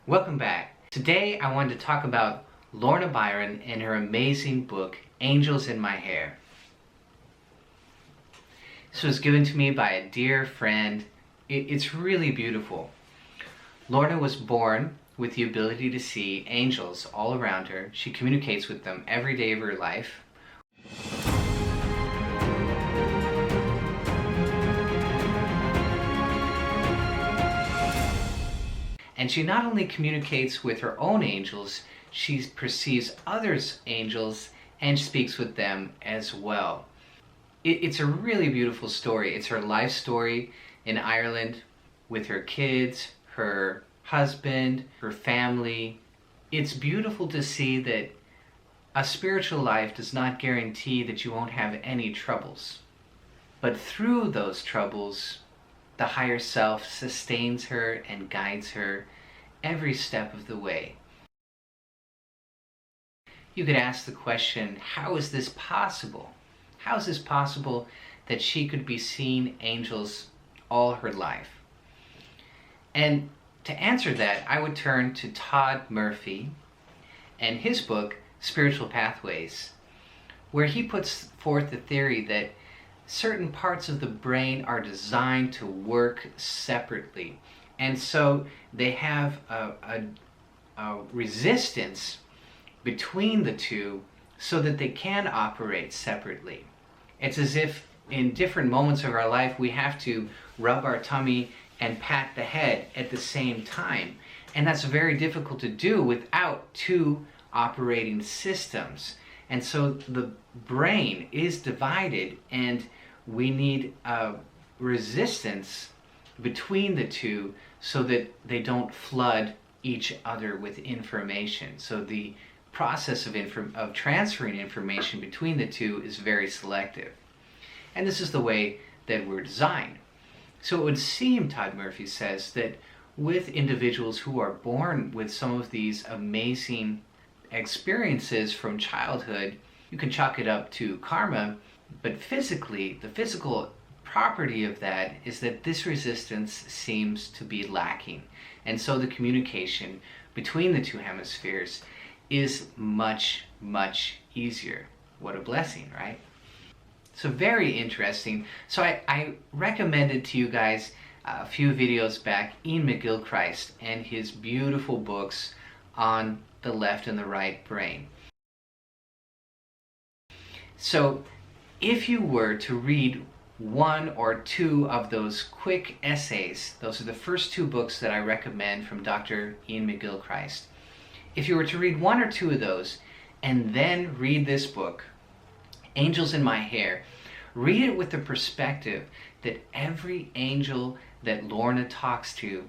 Welcome back. Today I wanted to talk about Lorna Byrne and her amazing book, Angels in My Hair. This was given to me by a dear friend. It's really beautiful. Lorna was born with the ability to see angels all around her. She communicates with them every day of her life. And she not only communicates with her own angels, she perceives others' angels and speaks with them as well. It's a really beautiful story. It's her life story in Ireland with her kids, her husband, her family. It's beautiful to see that a spiritual life does not guarantee that you won't have any troubles. But through those troubles, the higher self sustains her and guides her every step of the way. You could ask the question, how is this possible? How is this possible that she could be seeing angels all her life? And to answer that, I would turn to Todd Murphy and his book, Spiritual Pathways, where he puts forth the theory that certain parts of the brain are designed to work separately. And so they have a resistance between the two so that they can operate separately. It's as if in different moments of our life we have to rub our tummy and pat the head at the same time. And that's very difficult to do without two operating systems. And so the brain is divided, and we need a resistance between the two so that they don't flood each other with information. So the process of transferring information between the two is very selective. And this is the way that we're designed. So it would seem, Todd Murphy says, that with individuals who are born with some of these amazing experiences from childhood, you can chalk it up to karma, but physically, the physical property of that is that this resistance seems to be lacking. And so the communication between the two hemispheres is much, much easier. What a blessing, right? So very interesting. So I recommended to you guys a few videos back Iain McGilchrist and his beautiful books on the left and the right brain. So if you were to read one or two of those quick essays, those are the first two books that I recommend from Dr. Iain McGilchrist. If you were to read one or two of those and then read this book, Angels in My Hair, read it with the perspective that every angel that Lorna talks to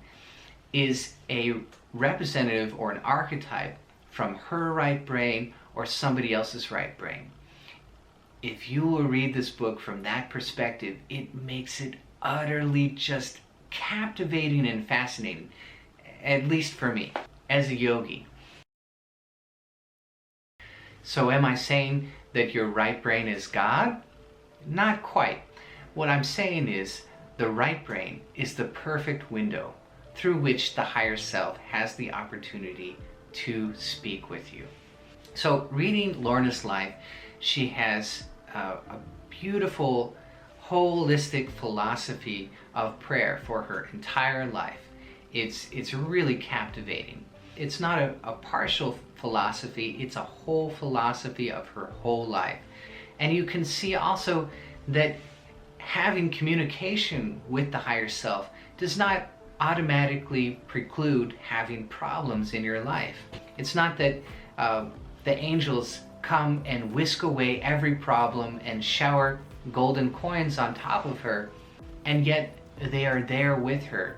is a representative or an archetype from her right brain or somebody else's right brain. If you will read this book from that perspective, it makes it utterly just captivating and fascinating, at least for me, as a yogi. So am I saying that your right brain is God? Not quite. What I'm saying is the right brain is the perfect window through which the higher self has the opportunity to speak with you. So reading Lorna's life, she has a beautiful, holistic philosophy of prayer for her entire life. It's really captivating. It's not a partial philosophy, it's a whole philosophy of her whole life. And you can see also that having communication with the higher self does not automatically preclude having problems in your life. It's not that the angels come and whisk away every problem and shower golden coins on top of her, and yet they are there with her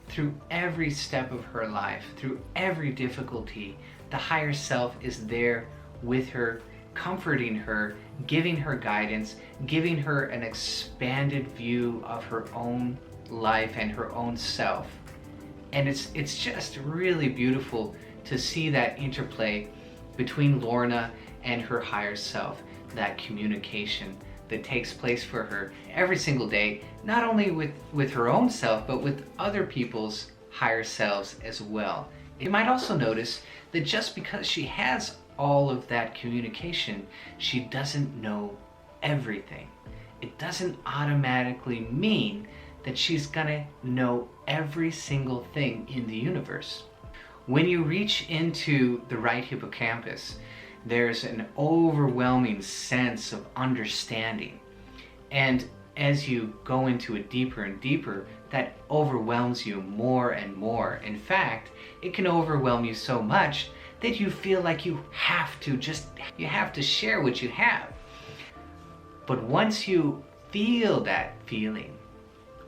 through every step of her life, through every difficulty. The higher self is there with her, comforting her, giving her guidance, giving her an expanded view of her own life and her own self. And it's just really beautiful to see that interplay between Lorna and her higher self, that communication that takes place for her every single day, not only with her own self, but with other people's higher selves as well. You might also notice that just because she has all of that communication, she doesn't know everything. It doesn't automatically mean that she's gonna know every single thing in the universe. When you reach into the right hippocampus, there's an overwhelming sense of understanding. And as you go into it deeper and deeper, that overwhelms you more and more. In fact, it can overwhelm you so much that you feel like you have to share what you have. But once you feel that feeling,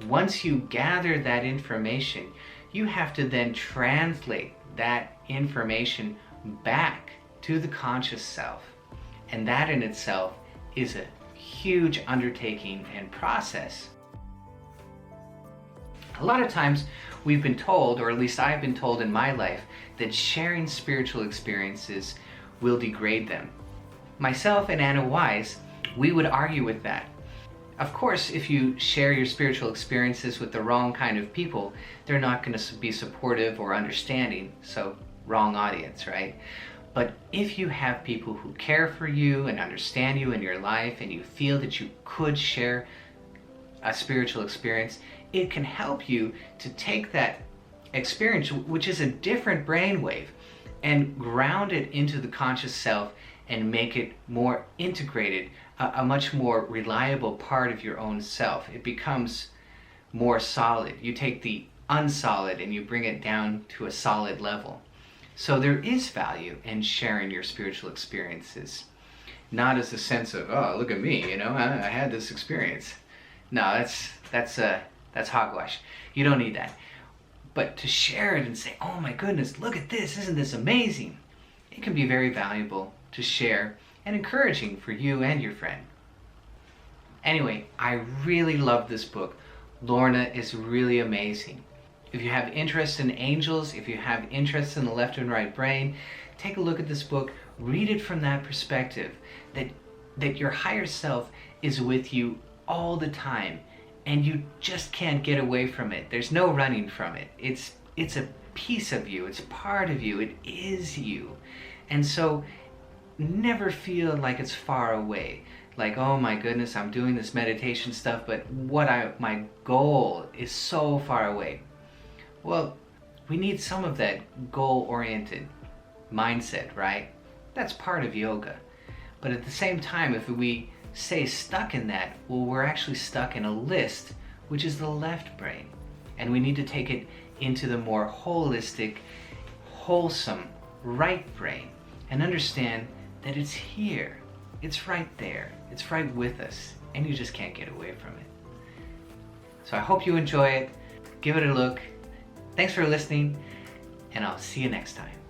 once you gather that information, you have to then translate that information back to the conscious self. And that in itself is a huge undertaking and process. A lot of times we've been told, or at least I've been told in my life, that sharing spiritual experiences will degrade them. Myself and Anna Wise, we would argue with that. Of course, if you share your spiritual experiences with the wrong kind of people, they're not going to be supportive or understanding, so wrong audience, right? But if you have people who care for you and understand you in your life, and you feel that you could share a spiritual experience, it can help you to take that experience, which is a different brainwave, and ground it into the conscious self and make it more integrated, a much more reliable part of your own self. It becomes more solid. You take the unsolid and you bring it down to a solid level. So there is value in sharing your spiritual experiences, not as a sense of, oh, look at me, I had this experience. No, that's hogwash. You don't need that. But to share it and say, oh my goodness, look at this, isn't this amazing? It can be very valuable to share and encouraging for you and your friend. Anyway, I really love this book. Lorna is really amazing. If you have interest in angels, if you have interest in the left and right brain, take a look at this book, read it from that perspective, that your higher self is with you all the time, and you just can't get away from it. There's no running from it. It's a piece of you, it's part of you, it is you. And so never feel like it's far away. Like, oh my goodness, I'm doing this meditation stuff, but my goal is so far away. Well, we need some of that goal-oriented mindset, right? That's part of yoga. But at the same time, if we stay stuck in that, well, we're actually stuck in a list, which is the left brain. And we need to take it into the more holistic, wholesome right brain and understand that it's here. It's right there. It's right with us. And you just can't get away from it. So I hope you enjoy it. Give it a look. Thanks for listening, and I'll see you next time.